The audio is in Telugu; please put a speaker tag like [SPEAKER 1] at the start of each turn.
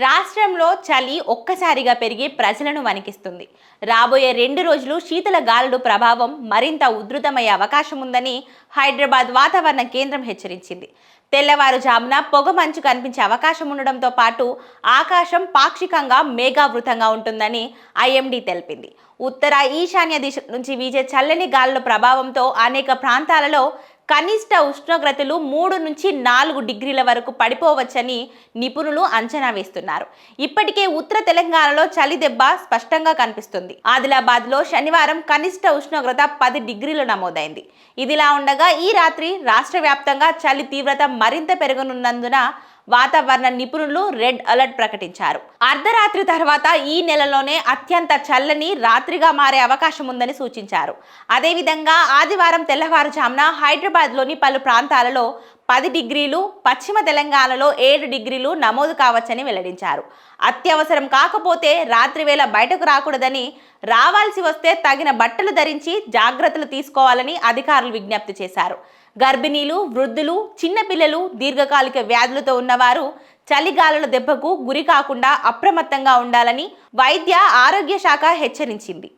[SPEAKER 1] రాష్ట్రంలో చలి ఒక్కసారిగా పెరిగి ప్రజలను వణికిస్తుంది. రాబోయే 2 రోజులు శీతల గాలుల ప్రభావం మరింత ఉధృతమయ్యే అవకాశం ఉందని హైదరాబాద్ వాతావరణ కేంద్రం హెచ్చరించింది. తెల్లవారుజామున పొగమంచు కనిపించే అవకాశం ఉండడంతో పాటు ఆకాశం పాక్షికంగా మేఘావృతంగా ఉంటుందని ఐఎండీ తెలిపింది. ఉత్తర ఈశాన్య దిశ నుంచి వీచే చల్లని గాలుల ప్రభావంతో అనేక ప్రాంతాలలో కనిష్ట ఉష్ణోగ్రతలు 3 నుంచి 4 డిగ్రీల వరకు పడిపోవచ్చని నిపుణులు అంచనా వేస్తున్నారు. ఇప్పటికే ఉత్తర తెలంగాణలో చలి దెబ్బ స్పష్టంగా కనిపిస్తుంది. ఆదిలాబాద్లో శనివారం కనిష్ట ఉష్ణోగ్రత 10 డిగ్రీలు నమోదైంది. ఇదిలా ఉండగా ఈ రాత్రి రాష్ట్ర వ్యాప్తంగా చలి తీవ్రత మరింత పెరగనున్నందున వాతావరణ నిపుణులు రెడ్ అలర్ట్ ప్రకటించారు. అర్ధరాత్రి తర్వాత ఈ నెలలోనే అత్యంత చల్లని రాత్రిగా మారే అవకాశం ఉందని సూచించారు. అదేవిధంగా ఆదివారం తెల్లవారుజామున హైదరాబాద్లోని పలు ప్రాంతాలలో 10 డిగ్రీలు, పశ్చిమ తెలంగాణలో 7 డిగ్రీలు నమోదు కావచ్చని వెల్లడించారు. అత్యవసరం కాకపోతే రాత్రి వేళ బయటకు రాకూడదని, రావాల్సి వస్తే తగిన బట్టలు ధరించి జాగ్రత్తలు తీసుకోవాలని అధికారులు విజ్ఞప్తి చేశారు. గర్భిణీలు, వృద్ధులు, చిన్నపిల్లలు, దీర్ఘకాలిక వ్యాధులతో ఉన్నవారు చలిగాలుల దెబ్బకు గురి కాకుండా అప్రమత్తంగా ఉండాలని వైద్య ఆరోగ్య శాఖ హెచ్చరించింది.